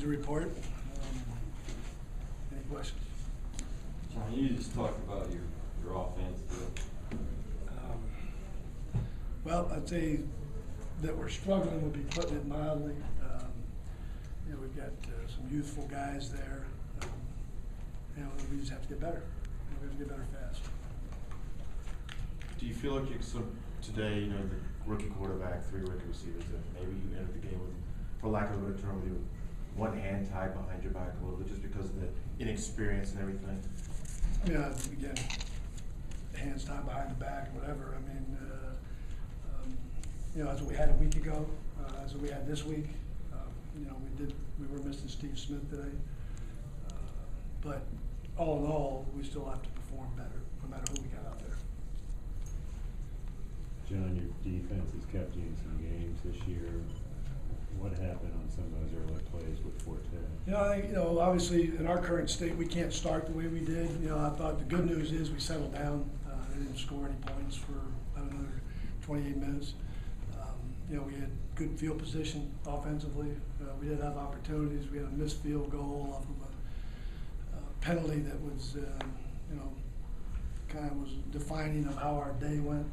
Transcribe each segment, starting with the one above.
to report. Any questions? John, you just talked about your offense. Well, I'd say that we're struggling would be putting it mildly. We've got some youthful guys there. We just have to get better. We have to get better fast. Do you feel like today, the rookie quarterback, 3 rookie receivers, that maybe you entered the game with, for lack of a better term, with one hand tied behind your back a little bit, just because of the inexperience and everything? Yeah, again, hands tied behind the back, whatever. That's what we had a week ago. That's what we had this week. We were missing Steve Smith today. But all in all, we still have to perform better, no matter who we got out there. John, your defense has kept you in some games this year. What happened on some of those early plays with Forte? I think, obviously in our current state, we can't start the way we did. I thought the good news is we settled down. They didn't score any points for about another 28 minutes. We had good field position offensively. We did have opportunities. We had a missed field goal off of a penalty that was, kind of was defining of how our day went.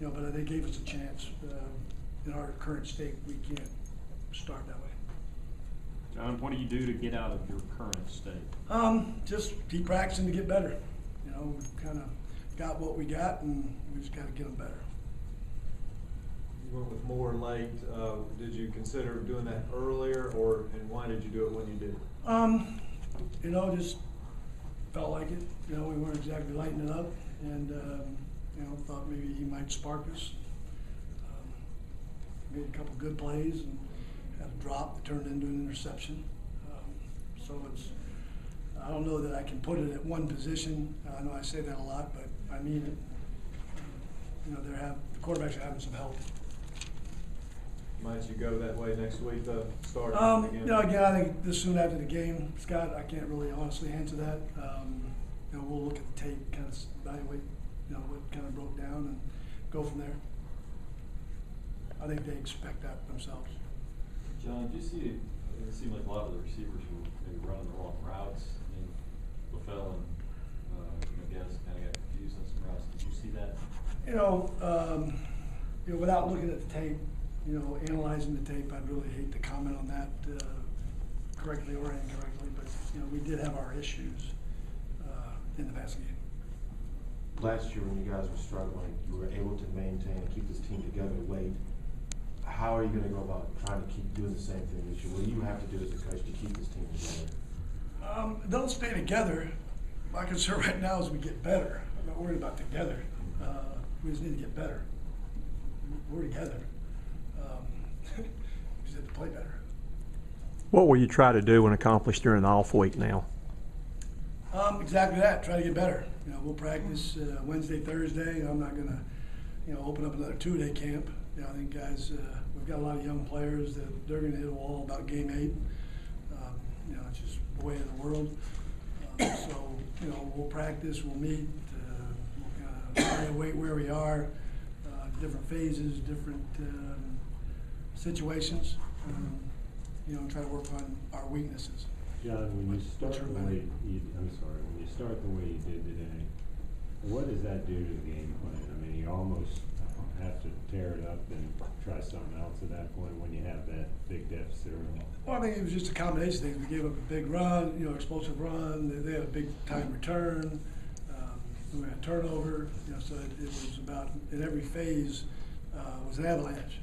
But they gave us a chance. In our current state, we can't start that way. John, what do you do to get out of your current state? Just keep practicing to get better. We've kind of got what we got, and we just got to get them better. You went with Moore late. Did you consider doing that earlier, and why did you do it when you did? Just felt like it. We weren't exactly lighting it up, and thought maybe he might spark us. Made a couple good plays and had a drop that turned into an interception. I don't know that I can put it at one position. I know I say that a lot, but I mean it. The quarterbacks are having some help. Might you go that way next week, start again? Again, I think this soon after the game, Scott, I can't really honestly answer that. We'll look at the tape, kind of evaluate, what kind of broke down, and go from there. I think they expect that themselves. John, did you see, it seemed like a lot of the receivers were maybe running the wrong routes. LaFell and Guess kind of got confused on some routes. Did you see that? Without looking at the tape, analyzing the tape, I'd really hate to comment on that correctly or incorrectly, but, we did have our issues in the passing game. Last year when you guys were struggling, you were able to maintain and keep this team together late. How are you going to go about trying to keep doing the same thing this year? What do you have to do as a coach to keep this team together? They'll stay together. My concern right now is we get better. I'm not worried about together. We just need to get better. We're together. We just have to play better. What will you try to do and accomplish during the off week now? Exactly that. Try to get better. We'll practice Wednesday, Thursday. I'm not going to, open up another 2-day camp. I think guys, we've got a lot of young players that they're going to hit a wall about game 8. It's just the way of the world. We'll practice, we'll meet, we'll kind of evaluate where we are, different phases, different situations, and try to work on our weaknesses. John, when you start the way you did today, what does that do to the game plan? You almost have to tear it up and try something else at that point when you have that big deficit. Well, I think it was just a combination of things. We gave up a big run, explosive run. They had a big time return. We had a turnover. So it was about, in every phase, was an avalanche.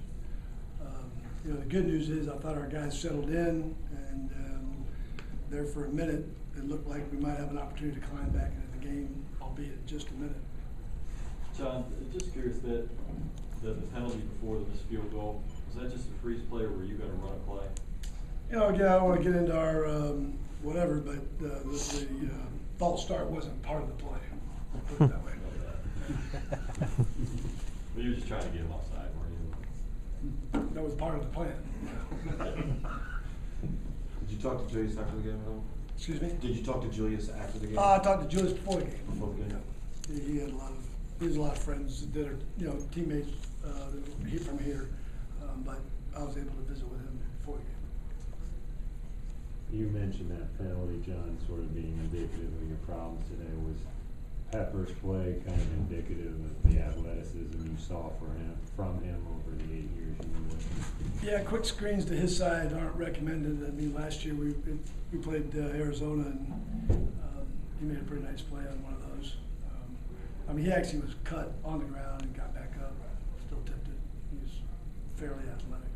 The good news is I thought our guys settled in, and there for a minute, it looked like we might have an opportunity to climb back into the game, albeit just a minute. John, just curious, that the penalty before the missed field goal, was that just a freeze play, or were you going to run a play? Again, I don't want to get into our whatever, but the false start wasn't part of the play. I'll put it that way. But you were just trying to get him offside, weren't you? That was part of the plan. Did you talk to Julius after the game at all? Excuse me? Did you talk to Julius after the game? I talked to Julius before the game. Before the game? He had a lot of friends that are teammates from here, but I was able to visit with him. before the game. You mentioned that penalty, John, sort of being indicative of your problems today. Was Pepper's play kind of indicative of the athleticism you saw from him over the 8 years you were with him? Yeah, quick screens to his side aren't recommended. I mean, last year we played Arizona, and he made a pretty nice play on one of those. I mean, he actually was cut on the ground and got back up, still tipped it. He's fairly athletic,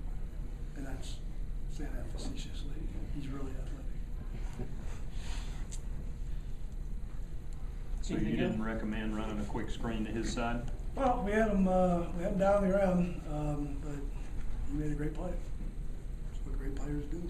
and that's saying that facetiously. He's really athletic. So you didn't recommend running a quick screen to his side? Well, we had him down on the ground, but he made a great play. That's what great players do.